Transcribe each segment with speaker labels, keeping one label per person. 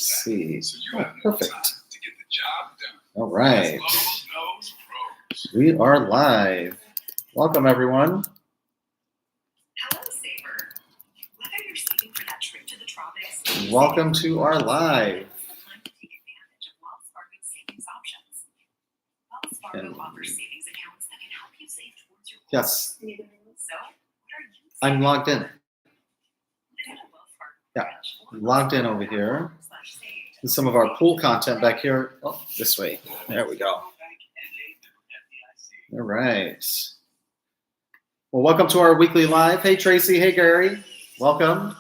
Speaker 1: see. Oh, perfect. All right. We are live. Welcome, everyone.
Speaker 2: Hello, Saver. Whether you're saving for that trip to the tropics,
Speaker 1: Welcome to our live.
Speaker 2: time to take advantage of Wells Fargo's savings options. Wells Fargo offers savings accounts that can help you save towards your goals.
Speaker 1: Yes,
Speaker 2: So, what are you
Speaker 1: I'm logged in.
Speaker 2: Visit a Wells Fargo
Speaker 1: Yeah,
Speaker 2: branch or
Speaker 1: logged in over here.
Speaker 2: /save.
Speaker 1: And some of our pool content back here. Oh, this way. There we go. All right. Well, welcome to our weekly live. Hey, Tracy. Hey, Gary. Welcome.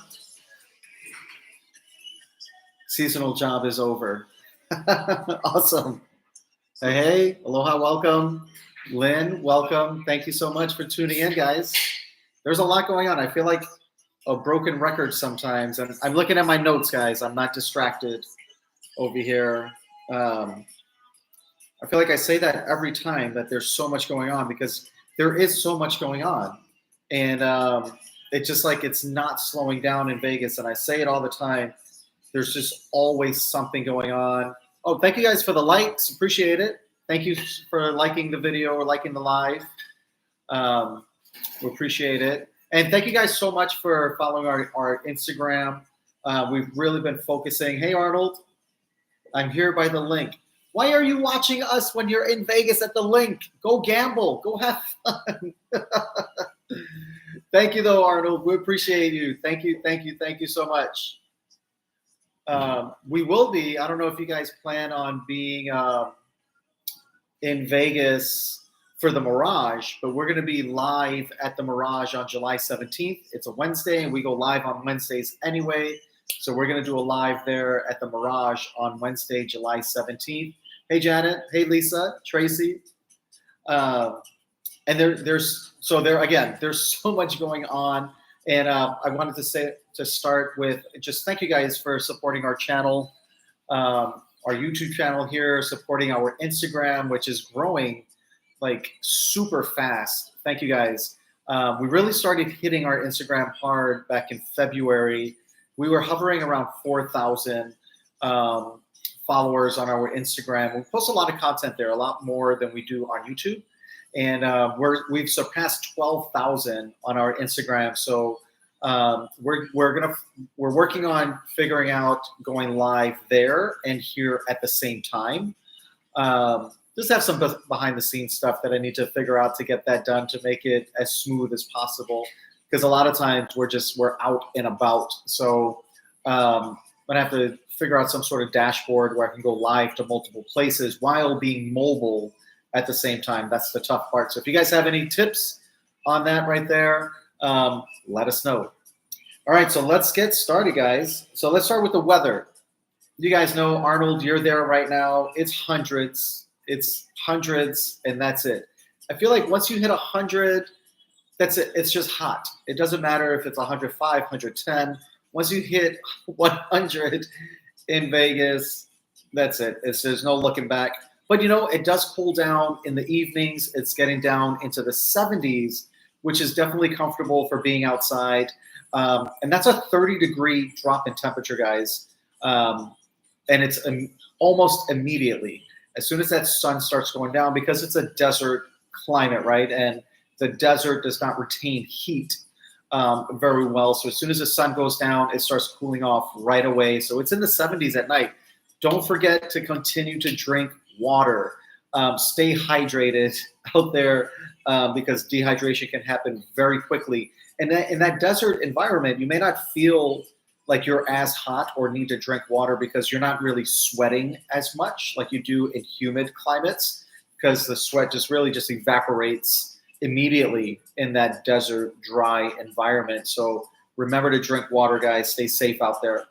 Speaker 1: Seasonal job is over. Awesome. Hey, aloha, welcome. Lynn, welcome. Thank you so much for tuning in, guys. There's a lot going on. I feel like a broken record sometimes. And I'm looking at my notes, guys. I'm not distracted over here. I feel like I say that every time that there's so much going on because there is so much going on. And it's just like it's not slowing down in Vegas. And I say it all the time. There's just always something going on. Oh, thank you guys for the likes. Appreciate it. Thank you for liking the video or liking the live. We appreciate it. And thank you guys so much for following our Instagram. We've really been focusing. Hey, Arnold, I'm here by the link. Why are you watching us when you're in Vegas at the link? Go gamble. Go have fun. Thank you, though, Arnold. We appreciate you. Thank you, thank you, thank you so much. We will be, I don't know if you guys plan on being in Vegas for the Mirage, but we're going to be live at the Mirage on July 17th. It's a Wednesday, and we go live on Wednesdays anyway. So we're going to do a live there at the Mirage on Wednesday, July 17th. Hey, Janet. Hey, Lisa. Tracy. And there's so much going on. And I wanted to start with just thank you guys for supporting our channel, our YouTube channel here, supporting our Instagram, which is growing like super fast. Thank you guys. We really started hitting our Instagram hard back in February. We were hovering around 4,000 followers on our Instagram. We post a lot of content there, a lot more than we do on YouTube. And we've surpassed 12,000 on our Instagram. So we're working on figuring out going live there and here at the same time. Just have some behind the scenes stuff that I need to figure out to get that done to make it as smooth as possible. Because a lot of times we're out and about. So I'm gonna have to figure out some sort of dashboard where I can go live to multiple places while being mobile at the same time. That's the tough part. So if you guys have any tips on that right there, let us know. All right, so let's get started, guys. So let's start with the weather. You guys know, Arnold, you're there right now. It's hundreds, and that's it. I feel like once you hit 100, that's it. It's just hot. It doesn't matter if it's 105, 110. Once you hit 100 in Vegas, that's it. There's no looking back. But, you know, it does cool down in the evenings. It's getting down into the 70s, which is definitely comfortable for being outside. And that's a 30-degree drop in temperature, guys. And it's almost immediately. As soon as that sun starts going down, because it's a desert climate, right? And the desert does not retain heat very well. So as soon as the sun goes down, it starts cooling off right away. So it's in the 70s at night. Don't forget to continue to drink water. Stay hydrated out there because dehydration can happen very quickly. And in that desert environment, you may not feel like you're as hot or need to drink water because you're not really sweating as much like you do in humid climates because the sweat just evaporates immediately in that desert dry environment. So remember to drink water, guys. Stay safe out there.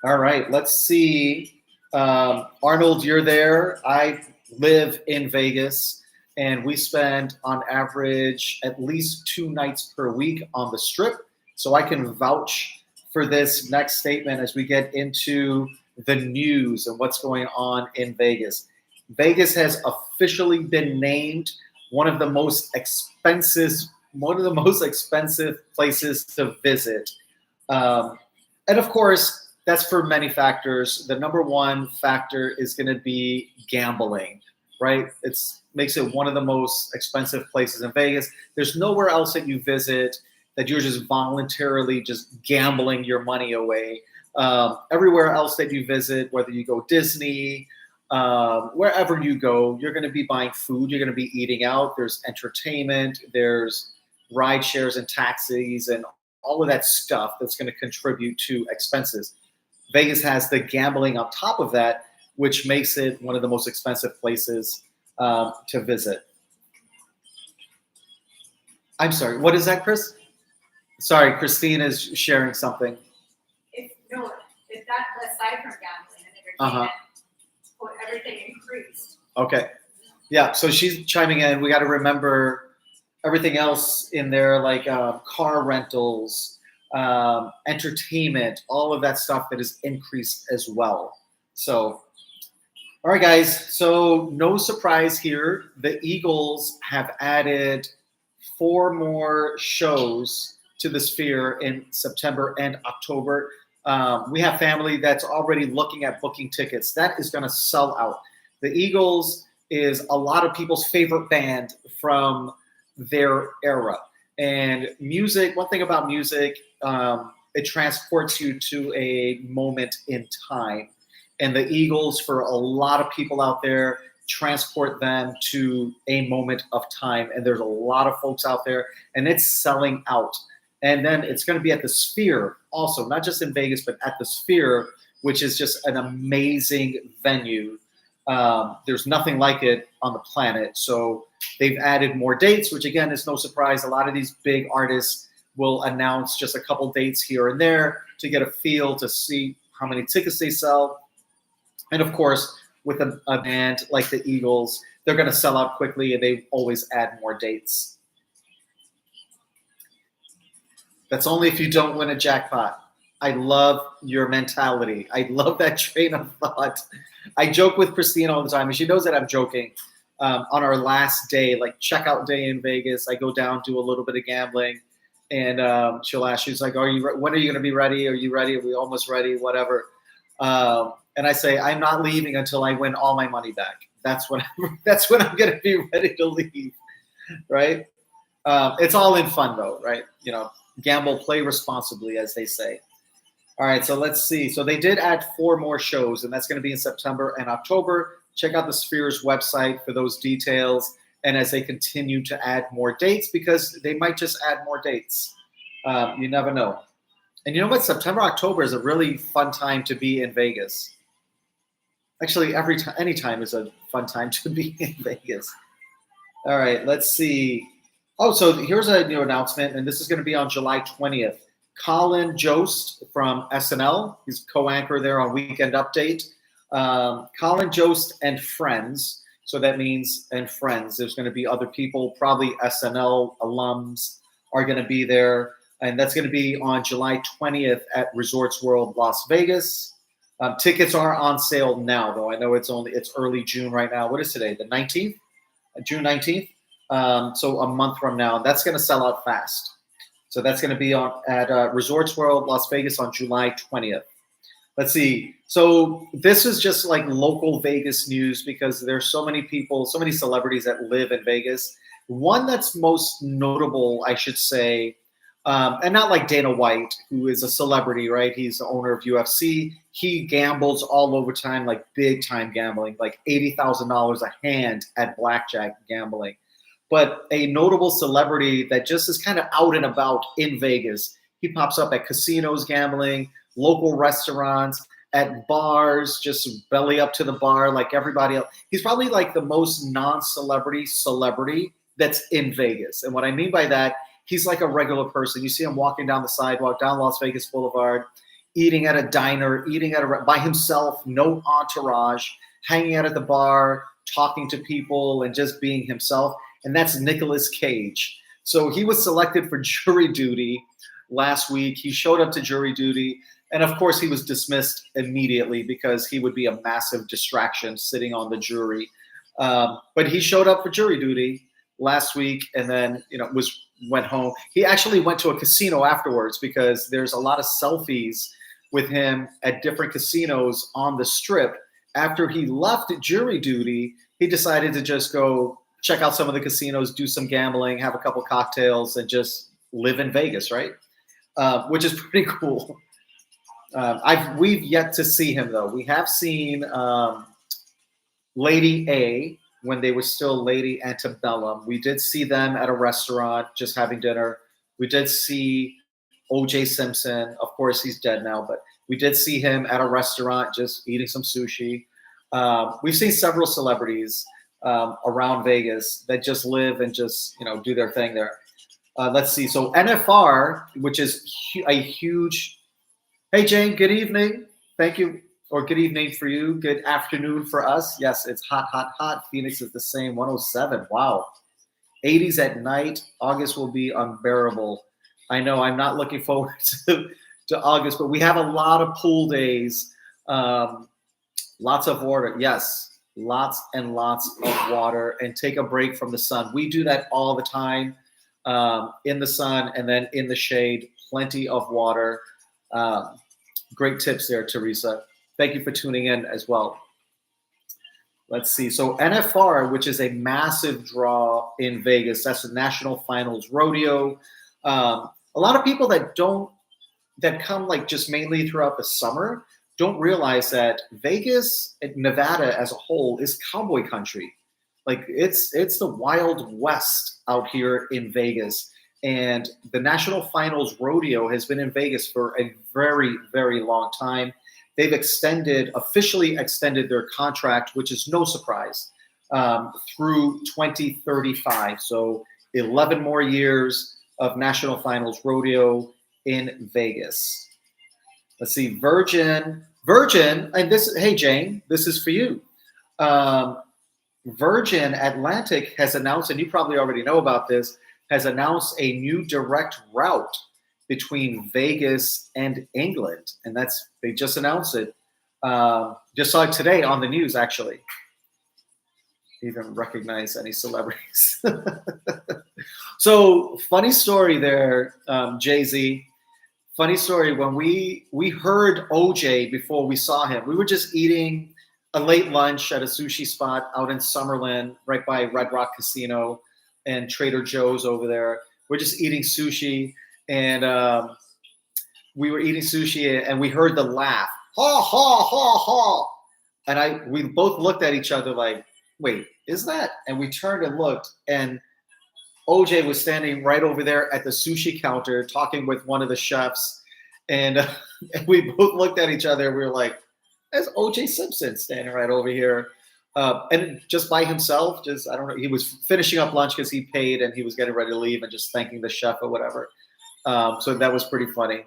Speaker 1: All right, let's see. Arnold, you're there. I live in Vegas, and we spend on average at least 2 nights per week on the Strip. So I can vouch for this next statement as we get into the news and what's going on in Vegas. Vegas has officially been named one of the most expensive places to visit. And of course, that's for many factors. The number one factor is going to be gambling, right? It's makes it one of the most expensive places in Vegas. There's nowhere else that you visit that you're just voluntarily just gambling your money away. Everywhere else that you visit, whether you go Disney, wherever you go, you're going to be buying food, you're going to be eating out. There's entertainment, there's ride shares and taxis and all of that stuff that's going to contribute to expenses. Vegas has the gambling on top of that, which makes it one of the most expensive places to visit. I'm sorry, what is that, Chris? Sorry, Christine is sharing something.
Speaker 3: If that aside from gambling and entertainment, everything increased.
Speaker 1: Okay, yeah. So she's chiming in. We got to remember everything else in there, like car rentals, entertainment, all of that stuff that is increased as well. So, all right, guys. So no surprise here. The Eagles have added 4 more shows to the Sphere in September and October. We have family that's already looking at booking tickets. That is going to sell out. The Eagles is a lot of people's favorite band from their era. And music, one thing about music, it transports you to a moment in time. And the Eagles, for a lot of people out there, transport them to a moment of time. And there's a lot of folks out there, and it's selling out. And then it's going to be at the Sphere also, not just in Vegas, but at the Sphere, which is just an amazing venue. There's nothing like it on the planet. So they've added more dates, which again is no surprise. A lot of these big artists will announce just a couple dates here and there to get a feel to see how many tickets they sell. And of course, with a band like the Eagles, they're going to sell out quickly, and they always add more dates. That's only if you don't win a jackpot. I love your mentality. I love that train of thought. I joke with Christine all the time, and she knows that I'm joking. On our last day, like checkout day in Vegas, I go down, do a little bit of gambling, and she'll ask, she's like, when are you going to be ready? Are you ready? Are we almost ready? Whatever. And I say, I'm not leaving until I win all my money back. That's when I'm going to be ready to leave, right? It's all in fun, though, right? You know, gamble, play responsibly, as they say. All right, so let's see. So they did add 4 more shows, and that's going to be in September and October. Check out the Sphere's website for those details. And as they continue to add more dates, because they might just add more dates. You never know. And you know what? September, October is a really fun time to be in Vegas. Actually, any time is a fun time to be in Vegas. All right, let's see. Oh, so here's a new announcement, and this is going to be on July 20th. Colin Jost from SNL, he's co-anchor there on Weekend Update. Colin Jost and friends, so that means and friends. There's going to be other people, probably SNL alums are going to be there, and that's going to be on July 20th at Resorts World Las Vegas. Tickets are on sale now, though. I know it's early June right now. What is today? The 19th? June 19th? So a month from now. That's going to sell out fast. So that's going to be at Resorts World Las Vegas on July 20th. Let's see. So this is just like local Vegas news because there's so many people, so many celebrities that live in Vegas. One that's most notable, I should say, and not like Dana White, who is a celebrity, right? He's the owner of UFC. He gambles all over time, like big time gambling, like $80,000 a hand at blackjack gambling. But a notable celebrity that just is kind of out and about in Vegas. He pops up at casinos gambling, local restaurants, at bars, just belly up to the bar like everybody else. He's probably like the most non-celebrity celebrity that's in Vegas. And what I mean by that, he's like a regular person. You see him walking down the sidewalk, down Las Vegas Boulevard, eating at a diner, by himself, no entourage, hanging out at the bar, talking to people, and just being himself. And that's Nicolas Cage. So he was selected for jury duty last week. He showed up to jury duty. And of course, he was dismissed immediately because he would be a massive distraction sitting on the jury. But he showed up for jury duty last week and then, went home. He actually went to a casino afterwards because there's a lot of selfies with him at different casinos on the Strip. After he left jury duty, he decided to just go check out some of the casinos, do some gambling, have a couple cocktails, and just live in Vegas, right? Which is pretty cool. We've yet to see him though. We have seen Lady A when they were still Lady Antebellum. We did see them at a restaurant just having dinner. We did see O.J. Simpson. Of course, he's dead now, but we did see him at a restaurant just eating some sushi. We've seen several celebrities around Vegas that just live and just do their thing there. Let's see. So NFR, which is a huge. Hey Jane, good evening. Thank you, or good evening for you. Good afternoon for us. Yes, it's hot, hot, hot. Phoenix is the same. 107. Wow. 80s at night. August will be unbearable. I know. I'm not looking forward to August, but we have a lot of pool days. Lots of water. Yes, lots and lots of water, and take a break from the sun. We do that all the time, in the sun and then in the shade. Plenty of water. Great tips there, Teresa. Thank you for tuning in as well. Let's see. So NFR, which is a massive draw in Vegas, that's the National Finals Rodeo. A lot of people that come like just mainly throughout the summer don't realize that Vegas and Nevada as a whole is cowboy country. Like it's the Wild West out here in Vegas. And the National Finals Rodeo has been in Vegas for a very, very long time. They've officially extended their contract, which is no surprise, through 2035. So 11 more years of National Finals Rodeo in Vegas. Let's see, Virgin, and hey Jane, this is for you. Virgin Atlantic has announced, and you probably already know about this, has announced a new direct route between Vegas and England. And they just announced it. Just saw it today on the news, actually. Even recognize any celebrities. So funny story there, Jay-Z. Funny story, when we heard OJ before we saw him, we were just eating a late lunch at a sushi spot out in Summerlin, right by Red Rock Casino and Trader Joe's over there. We're just eating sushi, and we were eating sushi, and we heard the laugh, ha ha ha ha, and we both looked at each other like, wait, is that? And we turned and looked, and OJ was standing right over there at the sushi counter talking with one of the chefs, and we both looked at each other. We were like, there's OJ Simpson standing right over here. And just by himself, I don't know, he was finishing up lunch because he paid and he was getting ready to leave and just thanking the chef or whatever. So that was pretty funny.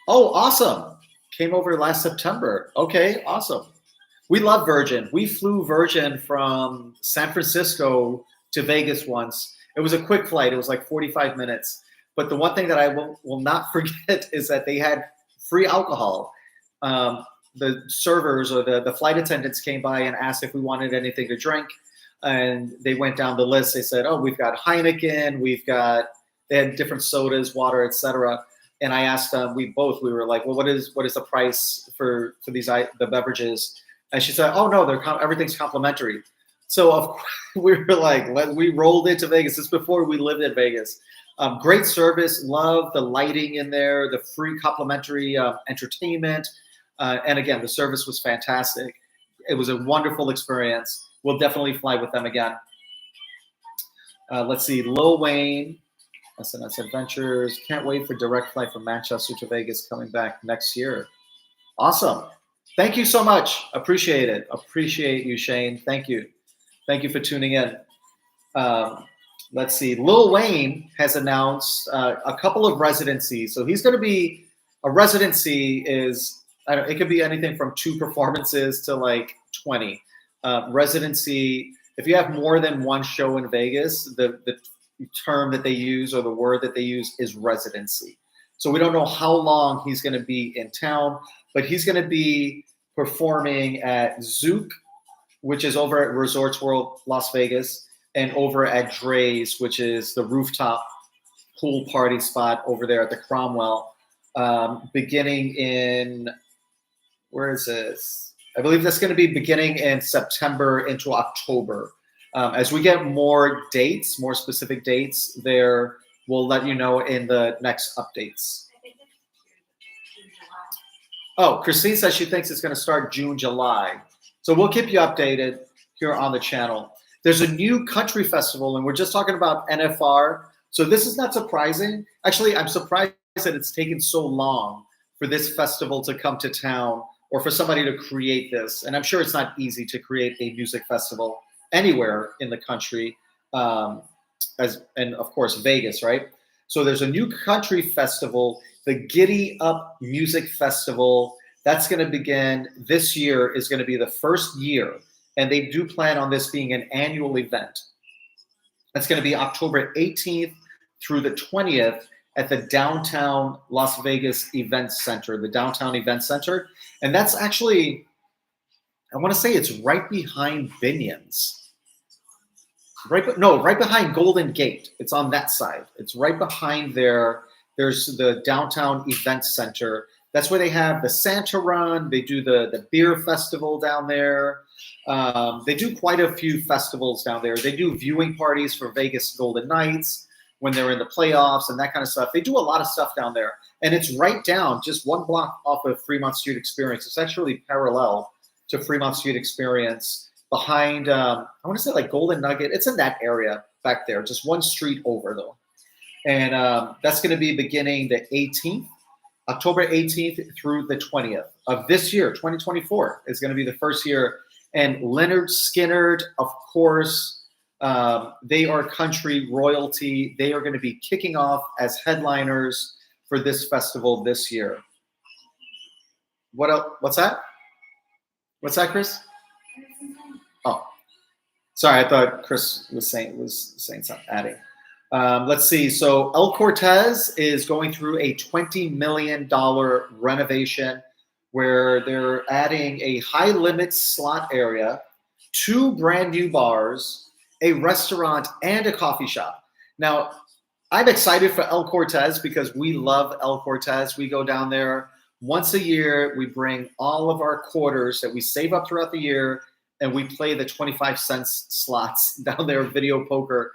Speaker 1: Oh, awesome. Came over last September. Okay, awesome. We love Virgin. We flew Virgin from San Francisco to Vegas once. It was a quick flight. It was like 45 minutes. But the one thing that I will not forget is that they had free alcohol. The servers or the flight attendants came by and asked if we wanted anything to drink. And they went down the list. They said, oh, we've got Heineken. They had different sodas, water, etc. And I asked them, we were like, well, what is the price for the beverages? And she said, oh, no, everything's complimentary. So of course, we were like, we rolled into Vegas. This is before we lived in Vegas. Great service. Love the lighting in there, the free complimentary entertainment. And again, the service was fantastic. It was a wonderful experience. We'll definitely fly with them again. Let's see, Lil Wayne, SNS Adventures. Can't wait for direct flight from Manchester to Vegas coming back next year. Awesome. Thank you so much. Appreciate it. Appreciate you, Shane. Thank you. Thank you for tuning in. Let's see, Lil Wayne has announced a couple of residencies. So he's going to be, a residency is, it could be anything from 2 performances to like 20. Residency, if you have more than one show in Vegas, the term that they use or the word that they use is residency. So we don't know how long he's going to be in town, but he's going to be performing at Zouk, which is over at Resorts World Las Vegas, and over at Dre's, which is the rooftop pool party spot over there at the Cromwell. beginning in, where is this? I believe that's going to be beginning in September into October. As we get more dates, more specific dates, there we'll let you know in the next updates.
Speaker 3: I think it's June, July.
Speaker 1: Oh, Christine says she thinks it's going to start June, July. So we'll keep you updated here on the channel. There's a new country festival, and we're just talking about NFR. So this is not surprising. Actually, I'm surprised that it's taken so long for this festival to come to town or for somebody to create this. And I'm sure it's not easy to create a music festival anywhere in the country, and of course, Vegas, right? So there's a new country festival, the Giddy Up Music Festival. That's going to begin this year, is going to be the first year. And they do plan on this being an annual event. That's going to be October 18th through the 20th at the downtown Las Vegas Event Center, the downtown event center. And that's actually, I want to say it's right behind Binion's. Right behind Golden Gate. It's on that side. It's right behind there. There's the downtown event center. That's where they have the Santa Run. They do the beer festival down there. They do quite a few festivals down there. They do viewing parties for Vegas Golden Knights when they're in the playoffs and that kind of stuff. They do a lot of stuff down there. And it's right down, just one block off of Fremont Street Experience. It's actually parallel to Fremont Street Experience behind, I want to say like Golden Nugget. It's in that area back there, just one street over though. And that's going to be beginning the 18th, October 18th through the 20th of this year, 2024 is going to be the first year. And Leonard Skinner, of course, they are country royalty. They are going to be kicking off as headliners for this festival this year. What else? What's that? What's that, Chris? Oh, sorry. I thought Chris was saying something, adding. Let's see. So El Cortez is going through a $20 million renovation where they're adding a high-limit slot area, 2 brand new bars, a restaurant, and a coffee shop. Now, I'm excited for El Cortez because we love El Cortez. We go down there once a year. We bring all of our quarters that we save up throughout the year, and we play the 25-cent slots down there, video poker.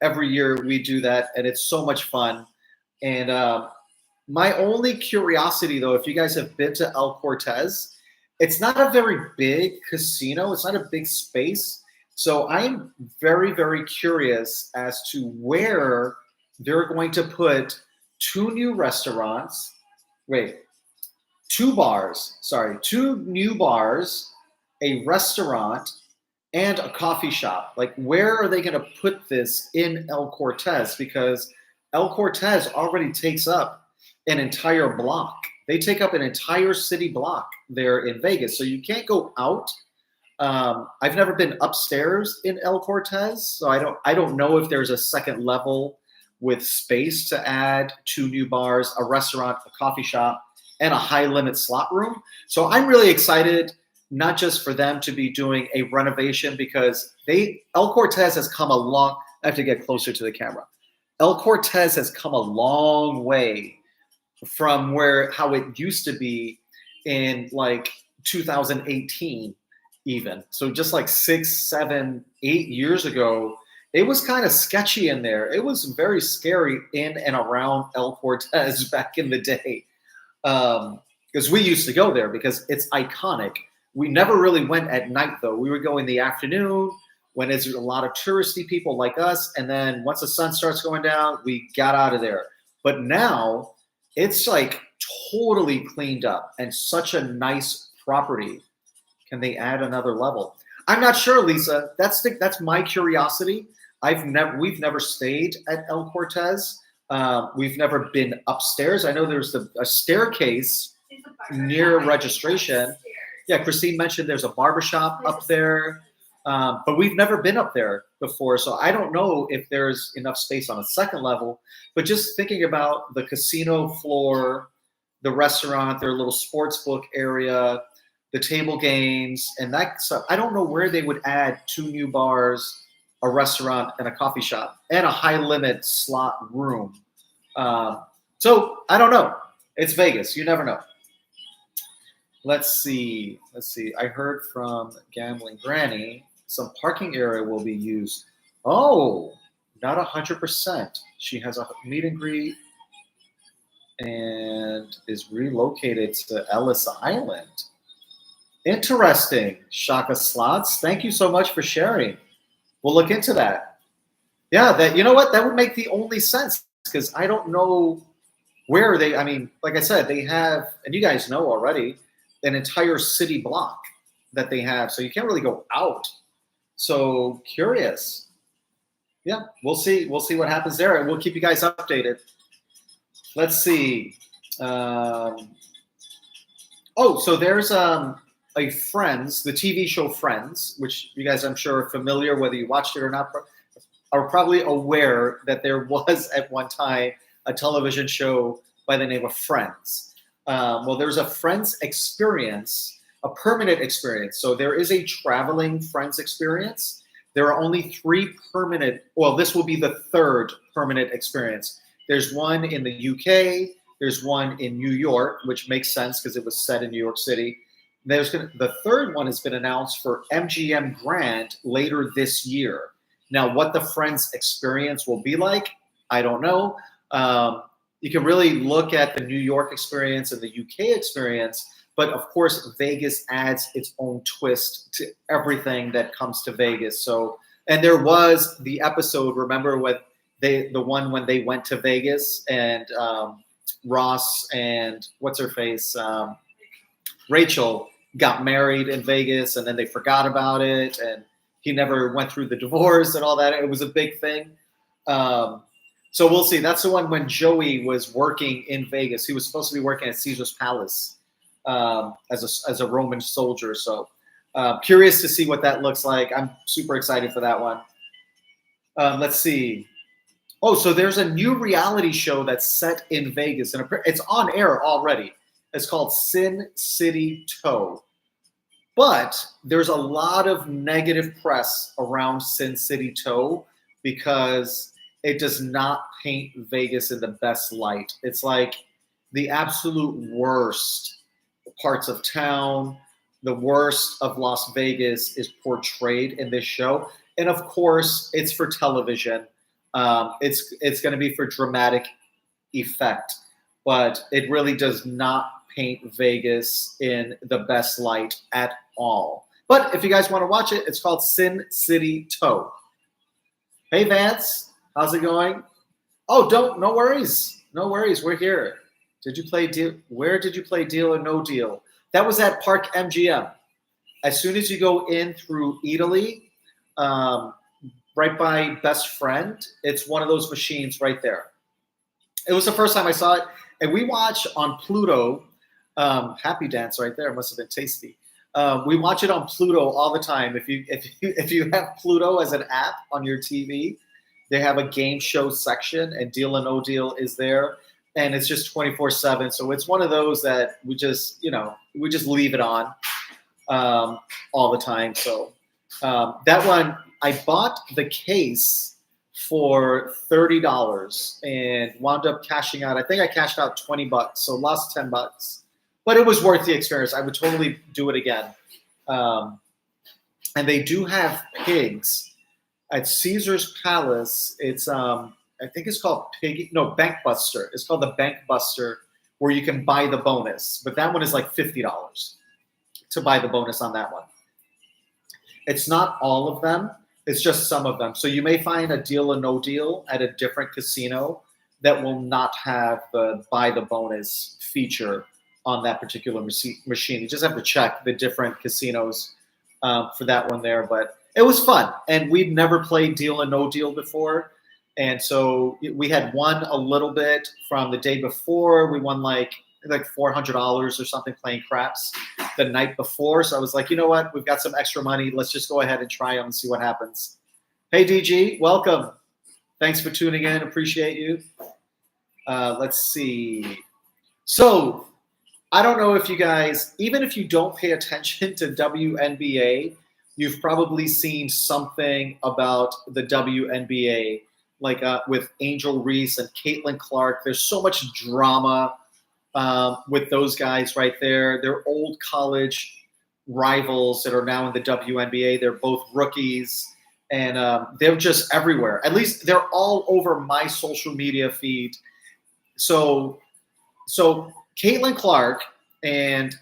Speaker 1: Every year we do that, and it's so much fun. And my only curiosity, though, if you guys have been to El Cortez, it's not a very big casino. It's not a big space. So I'm very, very curious as to where they're going to put 2 new restaurants. Wait, 2 bars. Sorry, 2 new bars, a restaurant, and a coffee shop. Like, where are they going to put this in El Cortez? Because El Cortez already takes up an entire block. They take up an entire city block there in Vegas. So you can't go out. I've never been upstairs in El Cortez, so I don't know if there's a second level with space to add 2 new bars, a restaurant, a coffee shop, and a high-limit slot room. So I'm really excited, not just for them to be doing a renovation, because El Cortez has come a long. I have to get closer to the camera. El Cortez has come a long way from how it used to be in like 2018 even. So just like 6, 7, 8 years ago, it was kind of sketchy in there. It was very scary in and around El Cortez back in the day. Because we used to go there because it's iconic. We never really went at night though. We would go in the afternoon when there's a lot of touristy people like us. And then once the sun starts going down, we got out of there. But now it's like totally cleaned up and such a nice property. Can they add another level? I'm not sure, Lisa. That's my curiosity. We've never stayed at El Cortez. We've never been upstairs. I know there's a staircase near registration. Yeah, Christine mentioned there's a barbershop up there, but we've never been up there before. So I don't know if there's enough space on a second level. But just thinking about the casino floor, the restaurant, their little sports book area, the table games, and that stuff. I don't know where they would add 2 new bars, a restaurant, and a coffee shop, and a high-limit slot room. So I don't know. It's Vegas. You never know. Let's see. I heard from Gambling Granny some parking area will be used. Oh, not 100%. She has a meet and greet and is relocated to Ellis Island. Interesting, Shaka Slots. Thank you so much for sharing. We'll look into that. Yeah, that you know what? That would make the only sense because I don't know where they. I mean, like I said, they have, and you guys know already, an entire city block that they have, so you can't really go out. So curious. Yeah, we'll see. We'll see what happens there, and we'll keep you guys updated. Let's see. Oh, so there's a Friends, the TV show Friends, which you guys I'm sure are familiar, whether you watched it or not, are probably aware that there was at one time a television show by the name of Friends. Well, there's a Friends experience, a permanent experience. So there is a traveling Friends experience. There are only 3 permanent, well, this will be the 3rd permanent experience. There's one in the UK, there's one in New York, which makes sense because it was set in New York City. The 3rd one has been announced for MGM Grand later this year. Now, what the Friends experience will be like, I don't know. You can really look at the New York experience and the UK experience, but of course, Vegas adds its own twist to everything that comes to Vegas. So, and there was the episode, remember when the one when they went to Vegas and Ross and what's her face, Rachel got married in Vegas, and then they forgot about it, and he never went through the divorce and all that. It was a big thing. So we'll see. That's the one when Joey was working in Vegas. He was supposed to be working at Caesar's Palace as a Roman soldier. So curious to see what that looks like. I'm super excited for that one. Let's see. Oh, so there's a new reality show that's set in Vegas, and it's on air already. It's called Sin City Tow. But there's a lot of negative press around Sin City Tow because it does not paint Vegas in the best light. It's like the absolute worst parts of town, the worst of Las Vegas is portrayed in this show. And of course, it's for television. It's going to be for dramatic effect, but it really does not paint Vegas in the best light at all. But if you guys want to watch it, it's called Sin City Tow. Hey Vance, how's it going? Oh, no worries. No worries. We're here. Did you play deal? Where did you play Deal or No Deal? That was at Park MGM. As soon as you go in through Italy, right by Best Friend, it's one of those machines right there. It was the first time I saw it, and we watch on Pluto. Happy Dance right there must have been tasty. We watch it on Pluto all the time. If you have Pluto as an app on your TV, they have a game show section, and Deal or No Deal is there, and it's just 24/7. So it's one of those that we just leave it on all the time. So that one, I bought the case for $30 and wound up cashing out. I think I cashed out $20, so lost $10. But it was worth the experience. I would totally do it again. And they do have pigs at Caesar's Palace. It's I think it's called Bank Buster. It's called the Bank Buster, where you can buy the bonus. But that one is like $50 to buy the bonus on that one. It's not all of them. It's just some of them. So you may find a Deal or No Deal at a different casino that will not have the buy the bonus feature on that particular machine. You just have to check the different casinos for that one there. But it was fun. And we'd never played Deal or No Deal before. And so we had won a little bit from the day before. We won like $400 or something playing craps the night before. So I was like, you know what? We've got some extra money. Let's just go ahead and try them and see what happens. Hey, DG, welcome. Thanks for tuning in. Appreciate you. Let's see. So I don't know if you guys, even if you don't pay attention to WNBA, you've probably seen something about the WNBA. with Angel Reese and Caitlin Clark. There's so much drama with those guys right there. They're old college rivals that are now in the WNBA. They're both rookies, and they're just everywhere. At least they're all over my social media feed. So Caitlin Clark and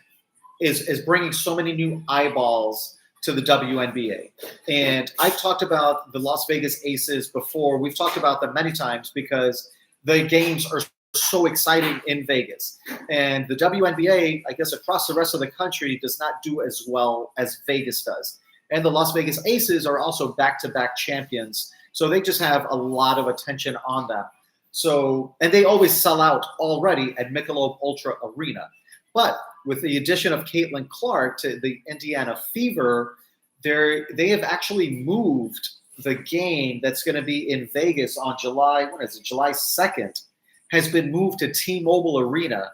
Speaker 1: is bringing so many new eyeballs to the WNBA. And I've talked about the Las Vegas Aces before. We've talked about them many times because the games are so exciting in Vegas. And the WNBA, I guess across the rest of the country, does not do as well as Vegas does. And the Las Vegas Aces are also back-to-back champions. So they just have a lot of attention on them. So, and they always sell out already at Michelob Ultra Arena. But with the addition of Caitlin Clark to the Indiana Fever, they have actually moved the game that's going to be in Vegas on July 2nd, has been moved to T-Mobile Arena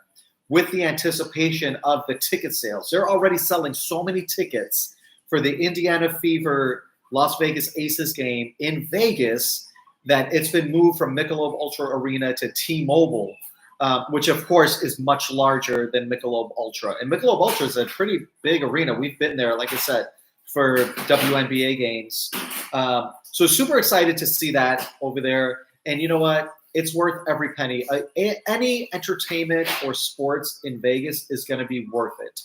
Speaker 1: with the anticipation of the ticket sales. They're already selling so many tickets for the Indiana Fever Las Vegas Aces game in Vegas that it's been moved from Michelob Ultra Arena to T-Mobile, which of course is much larger than Michelob Ultra. And Michelob Ultra is a pretty big arena. We've been there, like I said, for WNBA games. So super excited to see that over there. And you know what? It's worth every penny. Any entertainment or sports in Vegas is going to be worth it.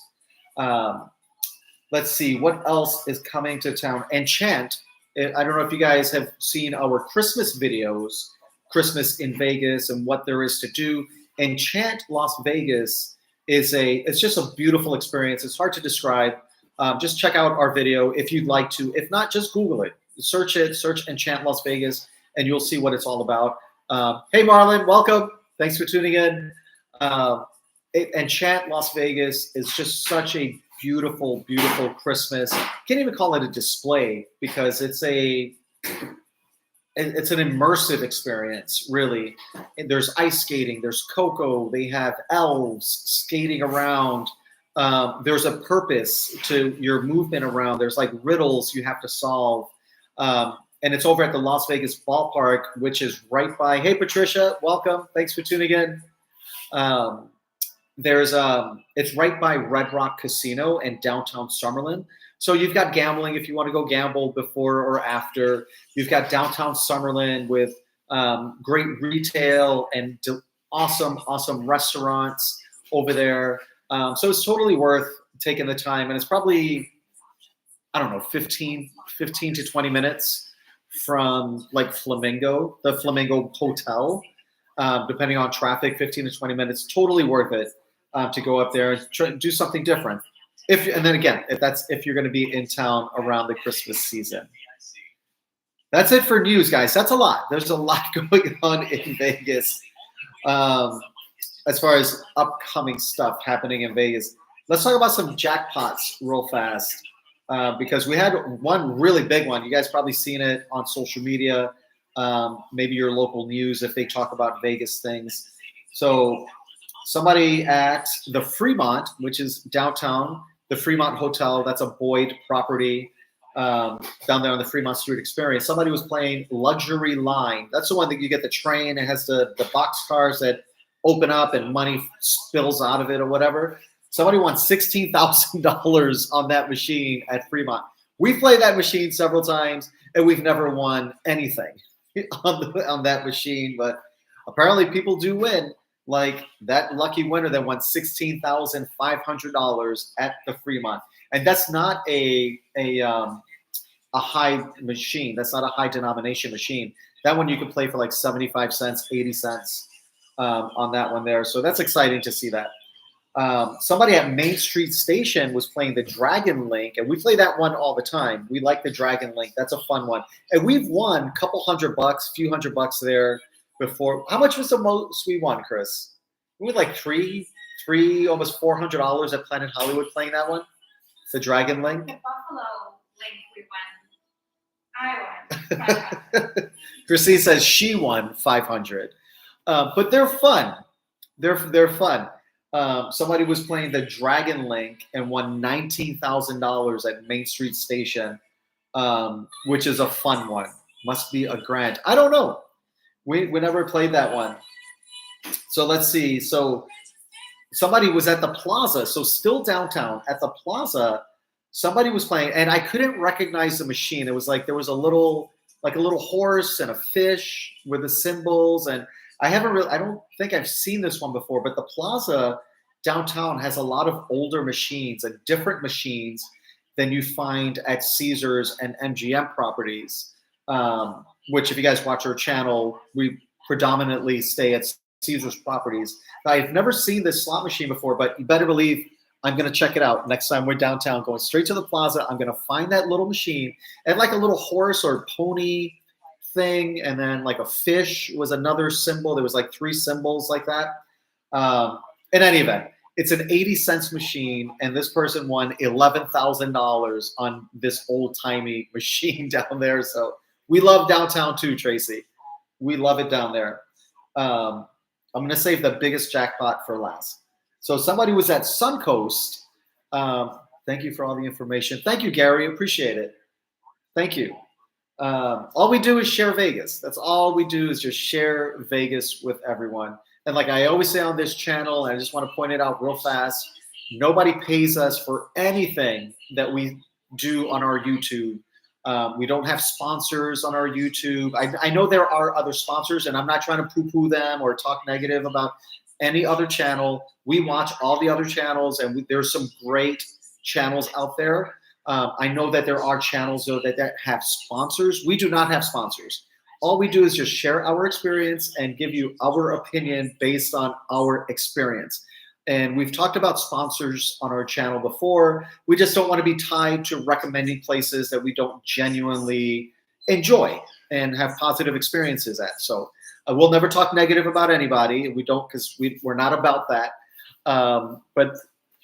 Speaker 1: Let's see what else is coming to town. Enchant. I don't know if you guys have seen our Christmas videos, Christmas in Vegas and what there is to do. Enchant Las Vegas it's just a beautiful experience. It's hard to describe. Just check out our video if you'd like to. If not, just Google it. Search Enchant Las Vegas, and you'll see what it's all about. Hey, Marlon, welcome. Thanks for tuning in. Enchant Las Vegas is just such a beautiful, beautiful Christmas. Can't even call it a display because it's an immersive experience, really. And there's ice skating, there's cocoa, they have elves skating around. There's a purpose to your movement around. There's like riddles you have to solve. And it's over at the Las Vegas Ballpark, which is right by, hey, Patricia, welcome. Thanks for tuning in. It's right by Red Rock Casino in downtown Summerlin. So you've got gambling if you want to go gamble before or after. You've got downtown Summerlin with great retail and awesome restaurants over there. So it's totally worth taking the time. And it's probably, I don't know, 15 to 20 minutes from like Flamingo, the Flamingo Hotel, depending on traffic, 15 to 20 minutes. Totally worth it to go up there and try, do something different. And then again, if you're going to be in town around the Christmas season. That's it for news, guys. That's a lot. There's a lot going on in Vegas as far as upcoming stuff happening in Vegas. Let's talk about some jackpots real fast because we had one really big one. You guys probably seen it on social media, maybe your local news if they talk about Vegas things. So somebody at the Fremont, which is downtown, the Fremont Hotel, that's a Boyd property down there on the Fremont Street Experience. Somebody was playing Luxury Line. That's the one that you get the train. It has the box cars that open up and money spills out of it or whatever. Somebody won $16,000 on that machine at Fremont. We played that machine several times, and we've never won anything on that machine. But apparently people do win. Like that lucky winner that won $16,500 at the Fremont. And that's not a high machine. That's not a high denomination machine. That one you can play for like 75 cents, 80 cents on that one there. So that's exciting to see that. Somebody at Main Street Station was playing the Dragon Link, and we play that one all the time. We like the Dragon Link. That's a fun one. And we've won a couple $100, few $100 there before. How much was the most we won, Chris? We were like three, almost $400 at Planet Hollywood playing that one. The Dragon Link.
Speaker 3: The Buffalo Link we won. I won.
Speaker 1: Christine says she won 500, but they're fun. They're fun. Somebody was playing the Dragon Link and won $19,000 at Main Street Station, which is a fun one. Must be a grand. I don't know. We never played that one. So let's see. So somebody was at the plaza, so still downtown at the plaza. Somebody was playing, and I couldn't recognize the machine. It was like there was a little horse and a fish with the symbols, and I don't think I've seen this one before. But the plaza downtown has a lot of older machines and different machines than you find at Caesars and MGM properties. Which, if you guys watch our channel, we predominantly stay at Caesars properties. I've never seen this slot machine before, but you better believe I'm going to check it out next time we're downtown, going straight to the plaza. I'm going to find that little machine, and like a little horse or pony thing, and then like a fish was another symbol. There was like 3 symbols like that. In any event, it's an 80-cent machine, and this person won $11,000 on this old-timey machine down there. So we love downtown too, Tracy. We love it down there. I'm going to save the biggest jackpot for last. So somebody was at Suncoast. Thank you for all the information. Thank you, Gary. Appreciate it. Thank you. All we do is share Vegas. That's all we do, is just share Vegas with everyone. And like I always say on this channel, and I just want to point it out real fast, nobody pays us for anything that we do on our YouTube. We don't have sponsors on our YouTube. I know there are other sponsors, and I'm not trying to poo-poo them or talk negative about any other channel. We watch all the other channels, and there's some great channels out there. I know that there are channels, though, that have sponsors. We do not have sponsors. All we do is just share our experience and give you our opinion based on our experience. And we've talked about sponsors on our channel before. We just don't want to be tied to recommending places that we don't genuinely enjoy and have positive experiences at. So we'll never talk negative about anybody. We don't, because we're not about that. But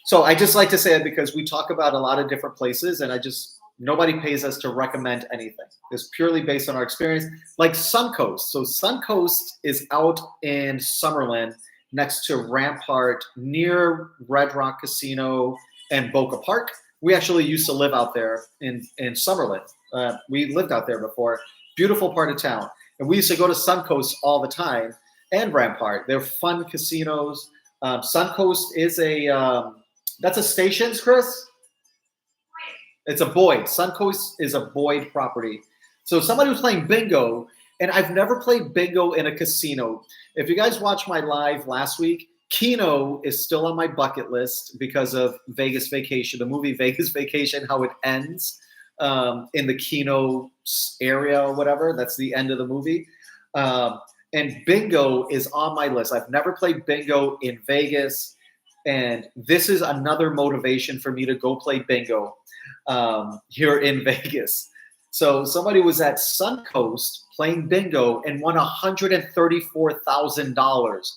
Speaker 1: so I just like to say it because we talk about a lot of different places, and nobody pays us to recommend anything. It's purely based on our experience. Like Suncoast. So Suncoast is out in Summerlin, next to Rampart, near Red Rock Casino and Boca Park. We actually used to live out there in Summerlin. We lived out there before. Beautiful part of town. And we used to go to Suncoast all the time, and Rampart. They're fun casinos. Suncoast is that's a Stations, Chris? It's a Boyd. Suncoast is a Boyd property. So somebody was playing bingo, and I've never played bingo in a casino. If you guys watched my live last week, Keno is still on my bucket list because of Vegas Vacation, the movie Vegas Vacation, how it ends in the Keno area or whatever. That's the end of the movie. And bingo is on my list. I've never played bingo in Vegas, and this is another motivation for me to go play bingo here in Vegas. So somebody was at Suncoast playing bingo and won $134,000.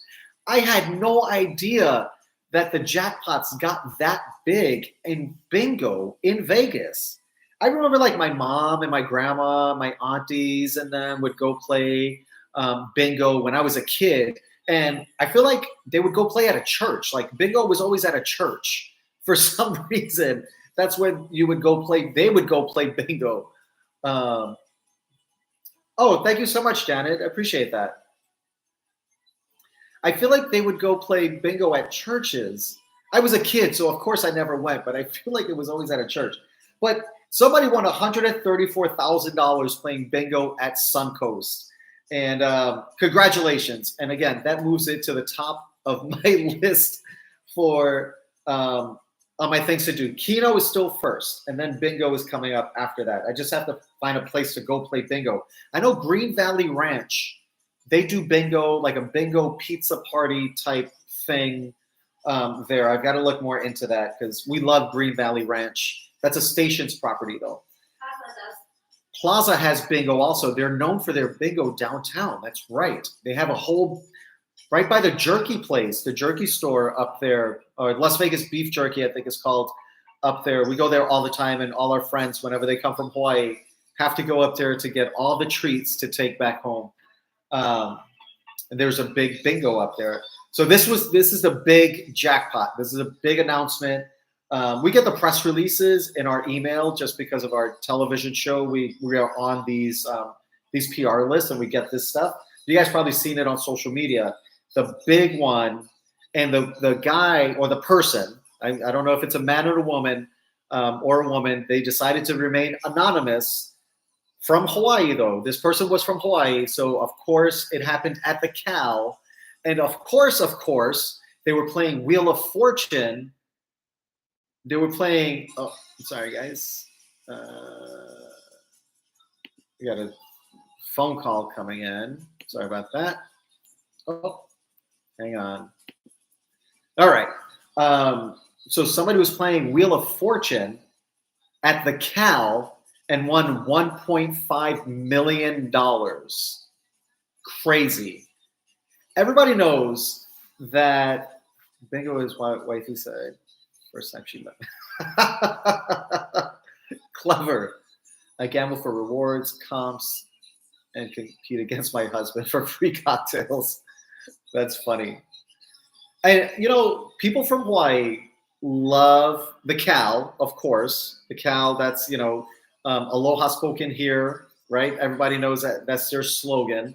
Speaker 1: I had no idea that the jackpots got that big in bingo in Vegas. I remember like my mom and my grandma, my aunties, and them would go play bingo when I was a kid. And I feel like they would go play at a church. Like bingo was always at a church for some reason. That's when you would go play. They would go play bingo. Oh, thank you so much, Janet. I appreciate that. I feel like they would go play bingo at churches. I was a kid, so of course I never went, but I feel like it was always at a church. But somebody won $134,000 playing bingo at Suncoast. And congratulations. And again, that moves it to the top of my list for on my things to do. Keno is still first, and then bingo is coming up after that. I just have to find a place to go play bingo. I know Green Valley Ranch, they do bingo, like a bingo pizza party type thing there. I've got to look more into that because we love Green Valley Ranch. That's a Stations property, though. Plaza has bingo also. They're known for their bingo downtown. That's right. They have a whole, right by the jerky place, the jerky store up there, or Las Vegas Beef Jerky, I think it's called, up there. We go there all the time, and all our friends, whenever they come from Hawaii, have to go up there to get all the treats to take back home. And there's a big bingo up there. So this is the big jackpot. This is a big announcement. We get the press releases in our email just because of our television show. We are on these PR lists, and we get this stuff. You guys probably seen it on social media. The big one, and the guy or the person, I don't know if it's a man or a woman, they decided to remain anonymous from Hawaii, though. This person was from Hawaii, so of course it happened at the Cal. And of course, they were playing Wheel of Fortune. They were playing, oh, sorry, guys. We got a phone call coming in. Sorry about that. Oh, hang on. All right. So somebody was playing Wheel of Fortune at the Cal and won $1.5 million. Crazy. Everybody knows that bingo is what wifey said. First time she met. Clever. I gamble for rewards, comps, and compete against my husband for free cocktails. That's funny. And, people from Hawaii love the Cal, of course. The Cal, that's, aloha spoken here, right? Everybody knows that that's their slogan.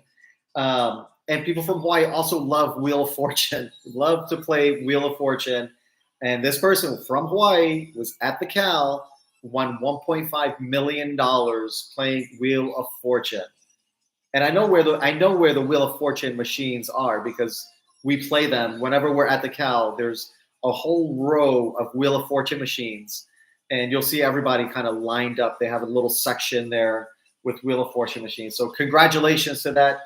Speaker 1: And people from Hawaii also love Wheel of Fortune, love to play Wheel of Fortune. And this person from Hawaii was at the Cal, won $1.5 million playing Wheel of Fortune. And I know where the Wheel of Fortune machines are because we play them whenever we're at the Cal. There's a whole row of Wheel of Fortune machines, and you'll see everybody kind of lined up. They have a little section there with Wheel of Fortune machines. So congratulations to that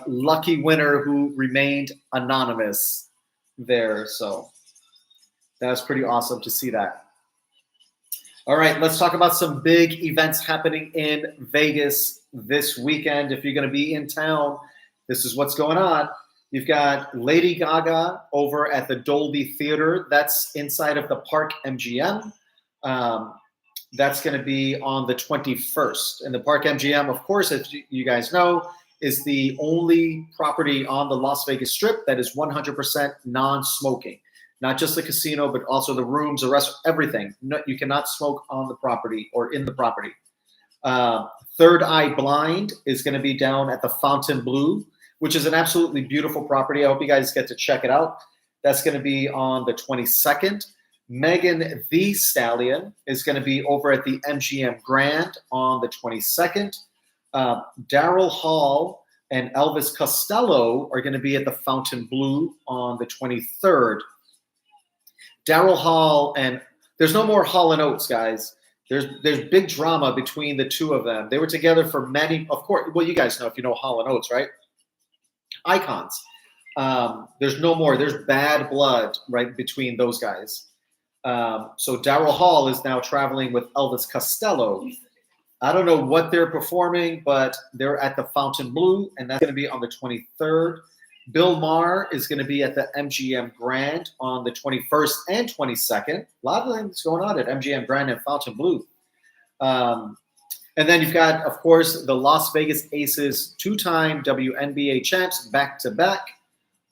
Speaker 1: lucky winner who remained anonymous there. So that was pretty awesome to see that. All right, let's talk about some big events happening in Vegas this weekend. If you're going to be in town, this is what's going on. You've got Lady Gaga over at the Dolby Theater. That's inside of the Park MGM. That's going to be on the 21st. And the Park MGM, of course, as you guys know, is the only property on the Las Vegas Strip that is 100% non-smoking. Not just the casino, but also the rooms, the rest, everything. No, you cannot smoke on the property or in the property. Third Eye Blind is going to be down at the Fontainebleau, which is an absolutely beautiful property. I hope you guys get to check it out. That's going to be on the 22nd. Megan Thee Stallion is going to be over at the MGM Grand on the 22nd. Daryl Hall and Elvis Costello are going to be at the Fontainebleau on the 23rd. Daryl Hall, and there's no more Hall and Oates, guys. There's big drama between the two of them. They were together for many, of course. Well, you guys know if you know Hall and Oates, right? Icons. There's no more. There's bad blood right between those guys. So Daryl Hall is now traveling with Elvis Costello. I don't know what they're performing, but they're at the Fontainebleau, and that's going to be on the 23rd. Bill Maher is going to be at the MGM Grand on the 21st and 22nd. A lot of things going on at MGM Grand and Fontainebleau. And then you've got, of course, the Las Vegas Aces, two-time WNBA champs, back-to-back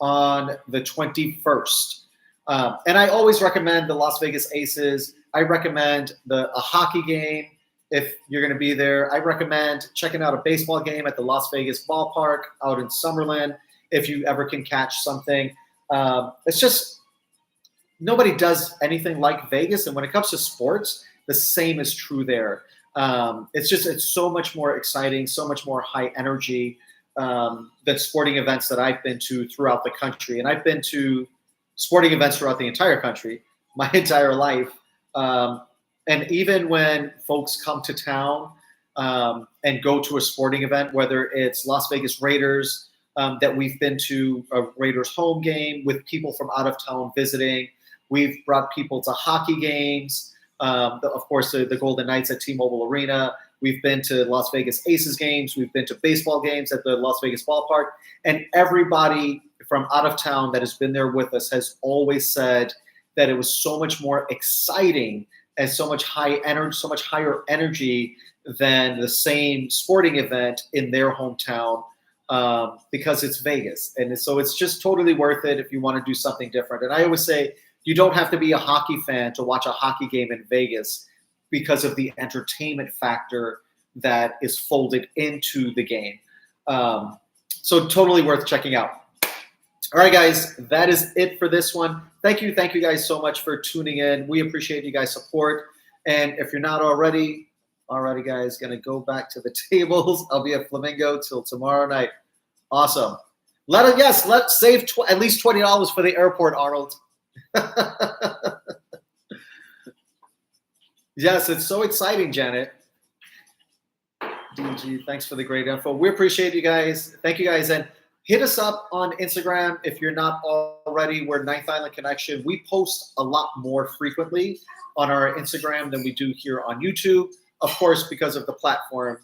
Speaker 1: on the 21st. And I always recommend the Las Vegas Aces. I recommend a hockey game if you're going to be there. I recommend checking out a baseball game at the Las Vegas ballpark out in Summerlin if you ever can catch something. It's just nobody does anything like Vegas. And when it comes to sports, the same is true there. It's so much more exciting, so much more high energy than sporting events that I've been to throughout the country. And I've been to sporting events throughout the entire country, my entire life. And even when folks come to town and go to a sporting event, whether it's Las Vegas Raiders, that we've been to a Raiders home game with people from out of town visiting. We've brought people to hockey games. Of course, the Golden Knights at T-Mobile Arena. We've been to Las Vegas Aces games. We've been to baseball games at the Las Vegas ballpark. And everybody from out of town that has been there with us has always said that it was so much more exciting and so much higher energy than the same sporting event in their hometown. Because it's Vegas. And so it's just totally worth it if you want to do something different. And I always say, you don't have to be a hockey fan to watch a hockey game in Vegas because of the entertainment factor that is folded into the game. So totally worth checking out. All right, guys, that is it for this one. Thank you guys so much for tuning in. We appreciate you guys' support. And if you're not already guys, gonna go back to the tables. I'll be a flamingo till tomorrow night. Awesome. Let's save at least $20 for the airport, Arnold. Yes, it's so exciting, Janet. DG, thanks for the great info. We appreciate you guys. Thank you guys. And hit us up on Instagram if you're not already. We're Ninth Island Connection. We post a lot more frequently on our Instagram than we do here on YouTube. Of course, because of the platform,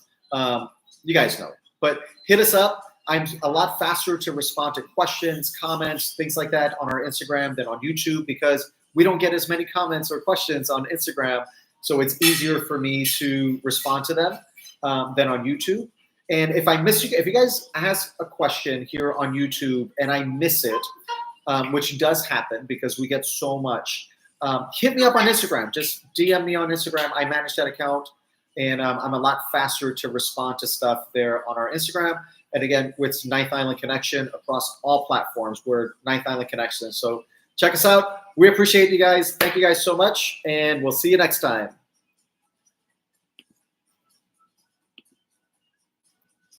Speaker 1: you guys know. But hit us up. I'm a lot faster to respond to questions, comments, things like that on our Instagram than on YouTube because we don't get as many comments or questions on Instagram. So it's easier for me to respond to them than on YouTube. And if I miss you, if you guys ask a question here on YouTube and I miss it, which does happen because we get so much, hit me up on Instagram. Just DM me on Instagram. I manage that account, and I'm a lot faster to respond to stuff there on our Instagram. And again, with Ninth Island Connection across all platforms, we're Ninth Island Connection. So check us out. We appreciate you guys. Thank you guys so much, and we'll see you next time.